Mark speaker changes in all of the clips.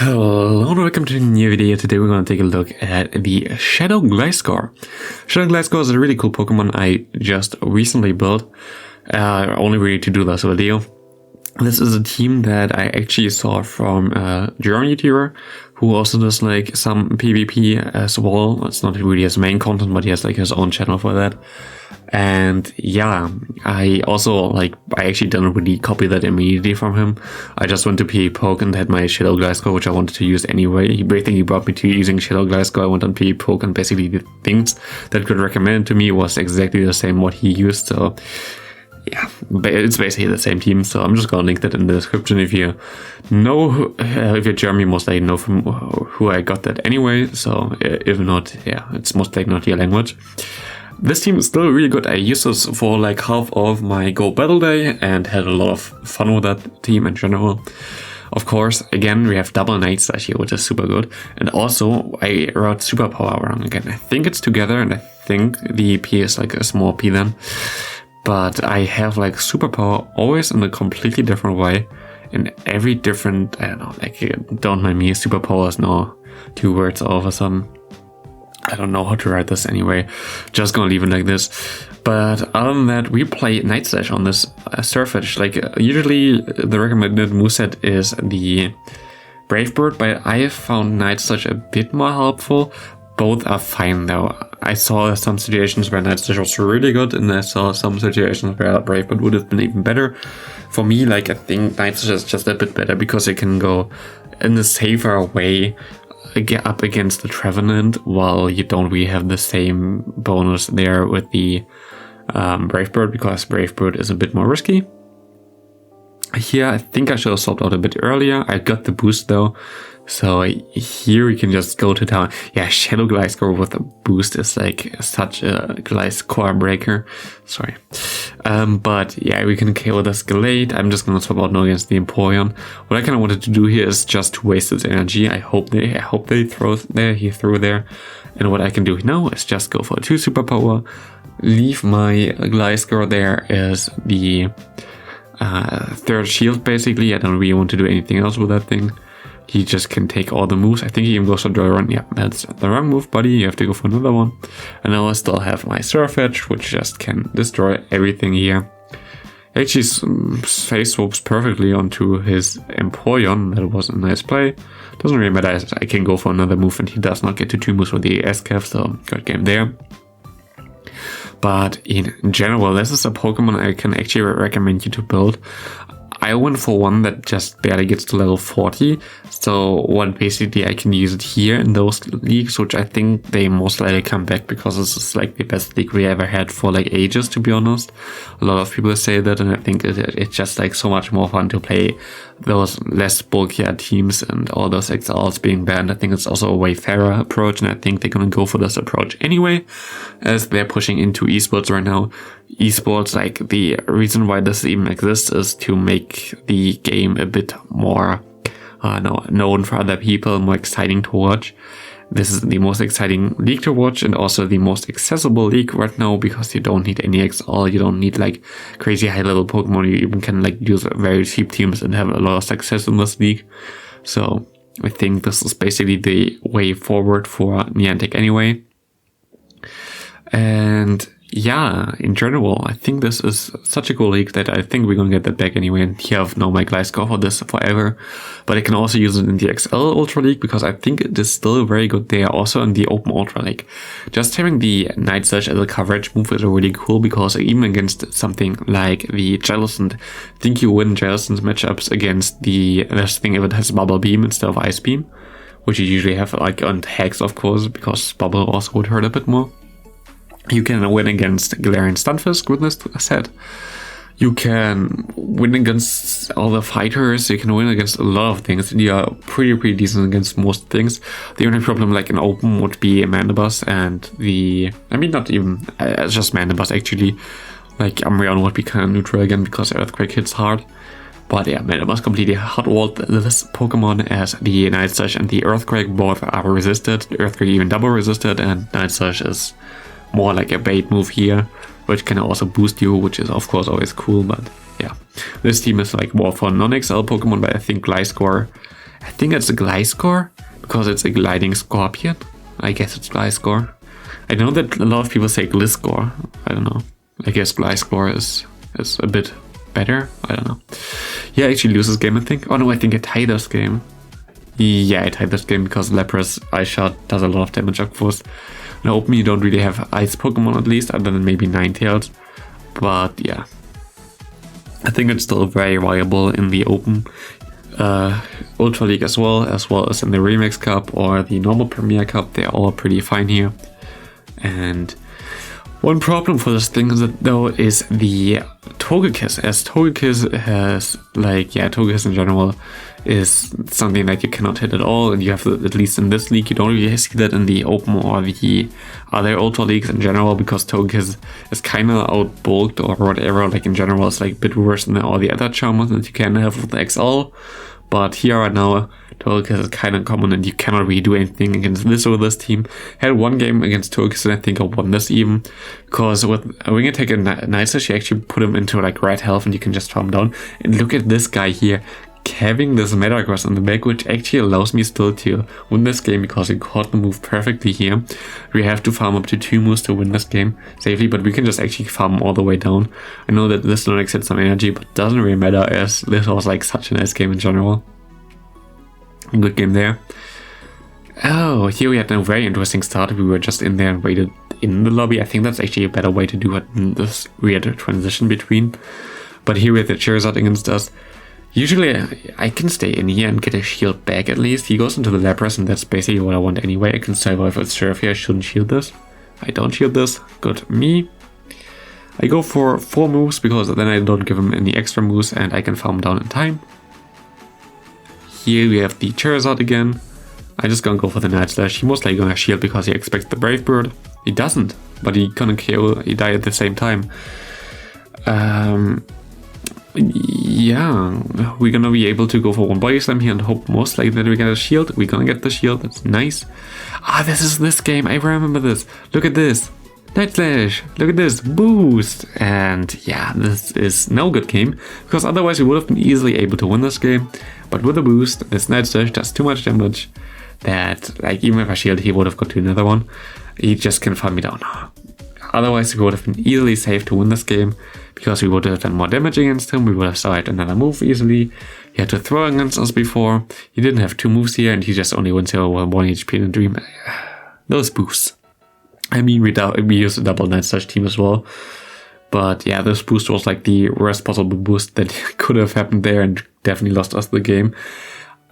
Speaker 1: Hello and welcome to a new video. Today we're going to take a look at the Shadow Gliscor. Shadow Gliscor is a really cool Pokemon I just recently built. Only ready to do this video. This is a team that I actually saw from a German YouTuber who also does like some PvP as well. It's not really his main content, but he has like his own channel for that. And yeah, I actually didn't really copy that immediately from him. I just went to PvPoke and had my Shadow Gliscor, which I wanted to use anyway. He basically brought me to using Shadow Gliscor. I went on PvPoke and basically the things that got recommended to me was exactly the same what he used. So yeah, it's basically the same team. So I'm just gonna link that in the description. If you know, if you're German, you most likely know from who I got that anyway. So if not, yeah, it's most likely not your language. This team is still really good. I used this for like half of my Go Battle Day and had a lot of fun with that team in general. Of course, again, we have double Night Slash here, which is super good. And also, I wrote Superpower wrong again. I think it's together, and I think the P is like a small P then. But I have like Superpower always in a completely different way. In every different, I don't know, like, don't mind me, Superpower is now 2 words all of a sudden. I don't know how to write this anyway, just gonna leave it like this. But other than that, we play Night Slash on this Surfetch. Like, usually the recommended moveset is the Brave Bird, but I have found Night Slash a bit more helpful. Both are fine though. I saw some situations where Night Slash was really good, and I saw some situations where Brave Bird would have been even better. For me, like, I think Night Slash is just a bit better because it can go in a safer way up against the Trevenant, while you don't really have the same bonus there with the Brave Bird, because Brave Bird is a bit more risky. Here, I think I should have swapped out a bit earlier. I got the boost though, so here we can just go to town. Yeah, Shadow Gliscor with a boost is like such a Glis-Corebreaker. Sorry. But yeah, we can kill this Glade. I'm just gonna swap out now against the Empoleon. What I kind of wanted to do here is just to waste its energy. I hope they throw there. He threw there, and what I can do now is just go for 2 Superpower. Leave my Gliscor there as the 3rd shield basically. I don't really want to do anything else with that thing. He just can take all the moves. I think he even goes for Dry Run. Yeah, that's the wrong move, buddy. You have to go for another one. And now I still have my Surfetch, which just can destroy everything here. Actually, face swaps perfectly onto his Empoleon. That was a nice play. Doesn't really matter. I can go for another move, and he does not get to 2 moves with the SCAF, so good game there. But in general, this is a Pokemon I can actually recommend you to build. I went for one that just barely gets to level 40, so what basically I can use it here in those leagues, which I think they most likely come back because this is like the best league we ever had for like ages, to be honest. A lot of people say that, and I think it's just like so much more fun to play those less bulkier teams and all those XLs being banned. I think it's also a way fairer approach, and I think they're gonna go for this approach anyway, as they're pushing into esports right now. Esports, like, the reason why this even exists is to make the game a bit more known for other people, more exciting to watch. This is the most exciting league to watch, and also the most accessible league right now, because you don't need any XL, you don't need like crazy high level Pokemon. You even can like use very cheap teams and have a lot of success in this league. So I think this is basically the way forward for Niantic anyway. And yeah, in general, I think this is such a cool league that I think we're gonna get that back anyway. And here I've known my Gliscor for this forever, but I can also use it in the XL Ultra League because I think it is still very good there. Also in the Open Ultra League, just having the Night Slash as a coverage move is really cool, because even against something like the Jellicent, I think you win Jellicent's matchups against the this thing if it has Bubble Beam instead of Ice Beam, which you usually have like on Hex, of course, because Bubble also would hurt a bit more. You can win against Galarian Stunfisk with this set. You can win against all the fighters. You can win against a lot of things. You are pretty decent against most things. The only problem, like in Open, would be Mandibus and the... I mean, not even... just Mandibus, actually. Like, Umbreon would be kind of neutral again because Earthquake hits hard. But yeah, Mandibus completely hot-walled this Pokemon, as the Night Slash and the Earthquake both are resisted. The Earthquake even double resisted, and Night Slash is more like a bait move here, which can also boost you, which is of course always cool. But yeah, this team is like more for non-XL Pokemon, but I think Gliscor I think it's a Gliscor because it's a gliding scorpion. I guess it's Gliscor. I know that a lot of people say Gliscor. I don't know. I guess Gliscor is a bit better. I don't know. Yeah, I actually lose this game, I think. Oh no, I think I tied this game. Yeah, I tied this game because Lapras Ice Shot does a lot of damage, of course. In Open, you don't really have Ice Pokemon at least, other than maybe Ninetales. But yeah, I think it's still very viable in the Open Ultra League as well as in the Remix Cup or the normal Premier Cup. They're all pretty fine here. And one problem for this thing though is the Togekiss, as Togekiss has Togekiss in general is something that you cannot hit at all, and you have to, at least in this league, you don't really see that in the Open or the other Ultra Leagues in general, because Togekiss is kind of outbulked or whatever. Like in general, it's like a bit worse than all the other Charmers that you can have with the XL. But here right now, Togekiss is kind of common and you cannot really do anything against this or this team. Had one game against Togekiss and I think I won this even, because with a Wing Attack and Night Slash, you actually put him into like red health and you can just farm down. And look at this guy here, having this Metagross on the back, which actually allows me still to win this game because he caught the move perfectly here. We have to farm up to 2 moves to win this game safely, but we can just actually farm all the way down. I know that this Lonix had some energy, but it doesn't really matter as this was like such a nice game in general. Good game there. Oh, here we had a very interesting start. We were just in there and waited in the lobby. I think that's actually a better way to do it than this weird transition between. But here we have the Charizard against us. Usually I can stay in here and get a shield back at least. He goes into the Lapras and that's basically what I want anyway. I can survive with Surf here. I shouldn't shield this. I don't shield this. Good me. I go for 4 moves because then I don't give him any extra moves and I can farm down in time. Here we have the Charizard again. I'm just gonna go for the Night Slash. He most likely gonna shield because he expects the Brave Bird. He doesn't, but he gonna kill. He die at the same time. Yeah, we're gonna be able to go for 1 Body Slam here and hope most likely that we get a shield. We're gonna get the shield. That's nice. Ah, this is this game. I remember this. Look at this. Night Slash, look at this, boost! And yeah, this is no good game, because otherwise we would have been easily able to win this game. But with a boost, this Night Slash does too much damage that, like, even if I shield, he would have got to another one. He just can farm me down. Otherwise we would have been easily safe to win this game, because we would have done more damage against him, we would have survived another move easily. He had to throw against us before, he didn't have 2 moves here, and he just only wins here with 1 HP in a Dream. Those boosts. I mean, we used a double Night Slash team as well. But yeah, this boost was like the worst possible boost that could have happened there and definitely lost us the game.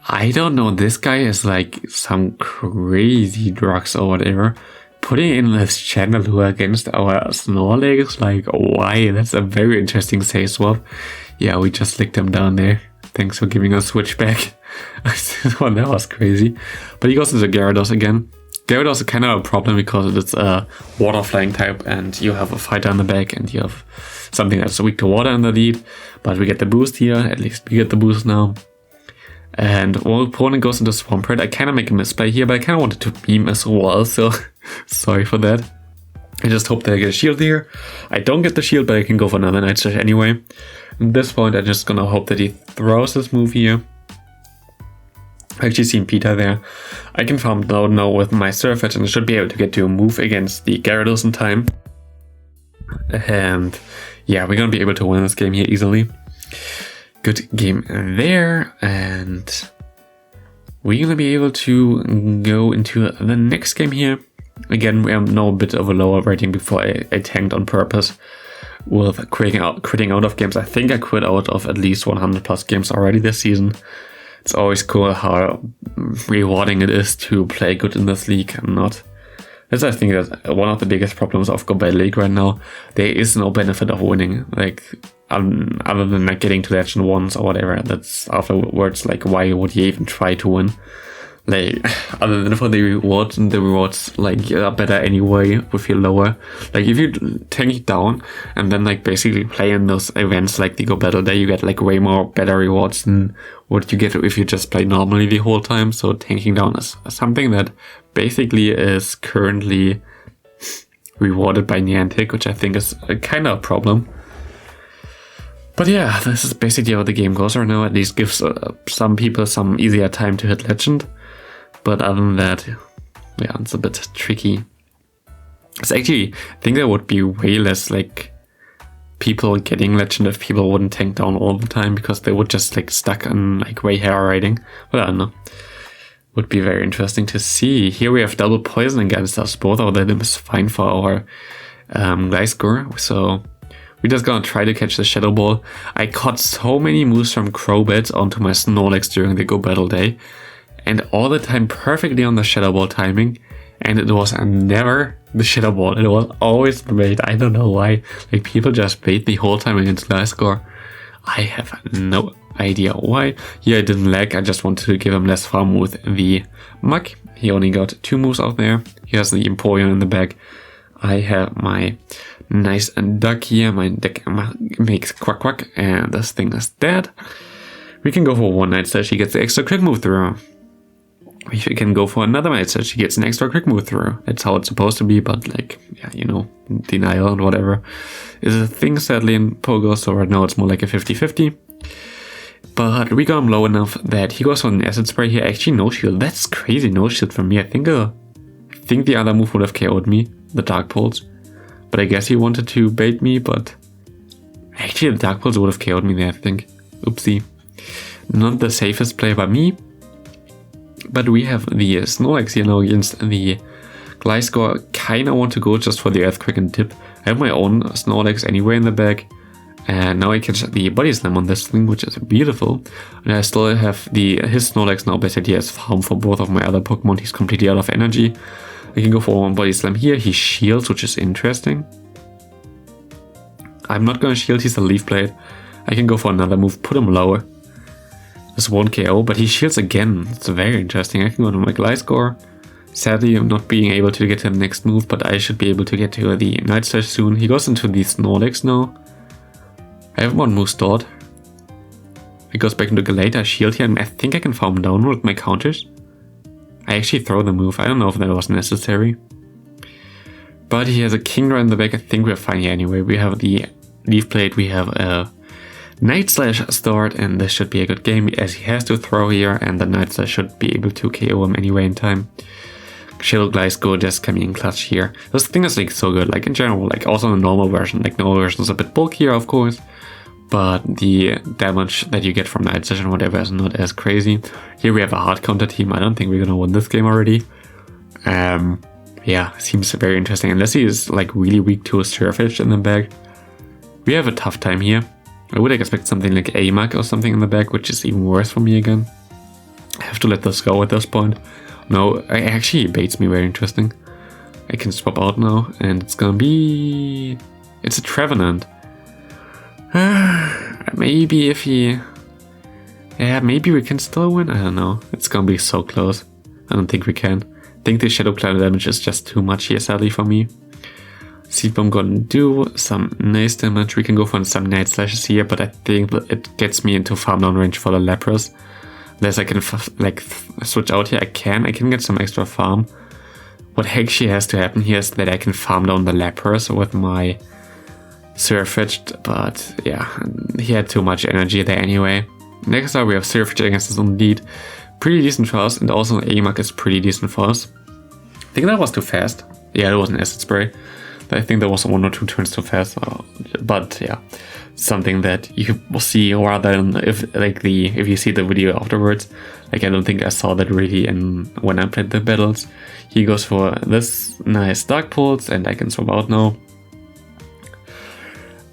Speaker 1: I don't know, this guy is like some crazy drugs or whatever. Putting in this Chandelure against our Snorlax, like why? That's a very interesting save swap. Yeah, we just licked him down there. Thanks for giving us switchback. Well, that was crazy. But he goes into Gyarados again. Gyarados is kind of a problem because it's a water flying type and you have a fighter in the back and you have something that's weak to water in the lead. But we get the boost here, at least we get the boost now. And while opponent goes into Swampert, I kind of make a misplay here, but I kind of wanted to beam as well, so sorry for that. I just hope that I get a shield here. I don't get the shield, but I can go for another Night Slash anyway. At this point, I'm just gonna hope that he throws this move here. I actually seen Peter there. I can farm down now with my Surf Edge and I should be able to get to a move against the Gyarados in time. And yeah, we're gonna be able to win this game here easily. Good game there, and we're gonna be able to go into the next game here. Again, we have now a bit of a lower rating before I tanked on purpose with quitting out of games. I think I quit out of at least 100 plus games already this season. It's always cool how rewarding it is to play good in this league and not. That's, I think, that's one of the biggest problems of Global League right now. There is no benefit of winning, like other than like getting to Legend once or whatever. That's afterwards, like, why would you even try to win? Like, other than for the rewards, and the rewards like are better anyway with your lower. Like, if you tank it down and then like basically play in those events like the Go Battle Day, you get like way more better rewards than what you get if you just play normally the whole time. So tanking down is something that basically is currently rewarded by Niantic, which I think is a kind of a problem. But yeah, this is basically how the game goes right now. At least gives some people some easier time to hit legend. But other than that, yeah, it's a bit tricky. It's actually, I think there would be way less like people getting legend if people wouldn't tank down all the time, because they would just like stuck on like way higher rating. But I don't know. Would be very interesting to see. Here we have double poison against us. Both of them is fine for our Gliscor. So we're just gonna try to catch the Shadow Ball. I caught so many moves from Crobat onto my Snorlax during the Go Battle Day. And all the time perfectly on the Shadow Ball timing. And it was never the Shadow Ball. It was always the bait. I don't know why. Like, people just bait the whole time against Gliscor. I have no idea why. Here I didn't lag. I just wanted to give him less farm with the Mug. He only got 2 moves out there. He has the Empoleon in the back. I have my nice duck here. My deck makes quack quack. And this thing is dead. We can go for one Night Slash. He gets the extra quick move through. We can go for another Night Slash. He gets an extra quick move through. That's how it's supposed to be, but like, yeah, you know, denial and whatever is a thing sadly in Pogo, so right now it's more like a 50-50. But we got him low enough that he goes for an Acid Spray here. Actually, no shield. That's crazy, no shield from me. I think the other move would have KO'd me, the Dark Pulse. But I guess he wanted to bait me, but actually the Dark Pulse would have KO'd me there, I think. Oopsie. Not the safest play by me. But we have the Snorlax here now against the Gliscor. Kinda want to go just for the Earthquake and Dip. I have my own Snorlax anyway in the bag. And now I catch the Body Slam on this thing, which is beautiful. And I still have his Snorlax now basically as farm for both of my other Pokemon. He's completely out of energy. I can go for one Body Slam here. He shields, which is interesting. I'm not gonna shield, he's a Leaf Blade. I can go for another move, put him lower. This won't KO, but he shields again. It's very interesting. I can go to my Gliscor. Sadly, I'm not being able to get to the next move, but I should be able to get to the Night Slash soon. He goes into the Snorlax now. I have one move stored. He goes back into Galata, shield here, and I think I can farm him down with my counters. I actually throw the move. I don't know if that was necessary. But he has a Kingdra in the back. I think we're fine here anyway. We have the Leaf Blade, we have a Night Slash stored, and this should be a good game as he has to throw here, and the Night Slash should be able to KO him anyway in time. Shadow Gliscor just coming in clutch here. This thing is like so good, like in general, like also in the normal version. Like normal version is a bit bulkier, of course, but the damage that you get from Night Slash and whatever is not as crazy. Here we have a hard counter team. I don't think we're gonna win this game already. Yeah, seems very interesting. Unless he is like really weak to a Surfetch in the back, we have a tough time here. I would expect something like A-Mug or something in the back, which is even worse for me again. I have to let this go at this point. No, actually it baits me, very interesting. I can swap out now, and it's gonna be... It's a Trevenant. Maybe if he... Yeah, maybe we can still win, I don't know. It's gonna be so close. I don't think we can. I think the Shadow Cloud damage is just too much here, sadly, for me. Seed Bomb gonna do some nice damage. We can go for some Night Slashes here, but I think it gets me into farm down range for the Lapras. Unless I can switch out here, I can get some extra farm. What actually has to happen here is that I can farm down the Lapras with my Surfetched, but yeah, he had too much energy there anyway. Next up we have Surfetch against his own lead. Pretty decent for us, and also A-Mug is pretty decent for us. I think that was too fast. Yeah, it was an Acid Spray. I think there was 1 or 2 turns too fast, but yeah, something that you will see rather than if you see the video afterwards. Like, I don't think I saw that really when I played the battles. He goes for this nice Dark Pulse, and I can swap out now.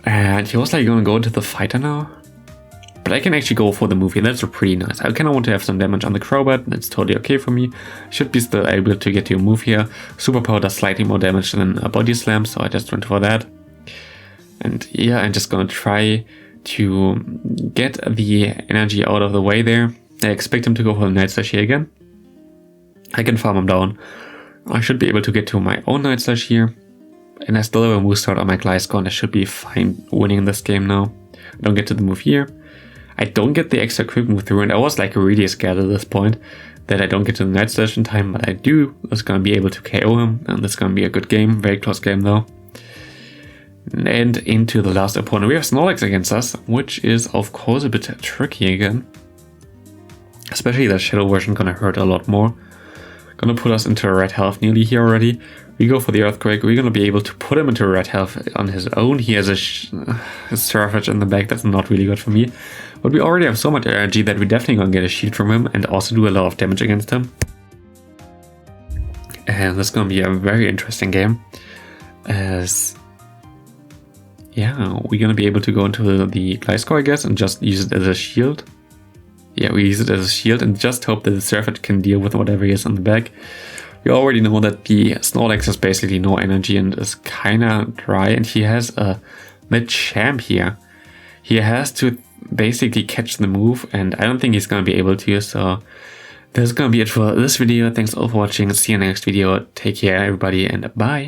Speaker 1: And he was like gonna go into the fighter now. But I can actually go for the move here. That's pretty nice. I kind of want to have some damage on the Crobat. That's totally okay for me. Should be still able to get to a move here. Superpower does slightly more damage than a Body Slam, so I just went for that. And yeah, I'm just gonna try to get the energy out of the way there. I expect him to go for the Night Slash here again. I can farm him down. I should be able to get to my own Night Slash here. And I still have a move start on my Gliscor, and I should be fine winning this game now. I don't get to the move here. I don't get the extra quick move through, and I was like really scared at this point that I don't get to the Night Slash in time, but I do. I was gonna be able to KO him, and this is gonna be a good game. Very close game though. And into the last opponent, we have Snorlax against us, which is of course a bit tricky again. Especially that Shadow version gonna hurt a lot more. Gonna put us into a red health nearly here already. We go for the Earthquake, we're gonna be able to put him into red health on his own. He has a Surfetch in the back, that's not really good for me. But we already have so much energy that we're definitely gonna get a shield from him and also do a lot of damage against him. And that's gonna be a very interesting game. As yeah, we're gonna be able to go into the Gliscor, I guess, and just use it as a shield. Yeah, we use it as a shield and just hope that the Surfetch can deal with whatever he is on the back. We already know that the Snorlax has basically no energy and is kinda dry, and he has a Machamp here. He has to basically catch the move, and I don't think he's gonna be able to, so this is gonna be it for this video. Thanks all for watching, see you in the next video, take care everybody, and bye!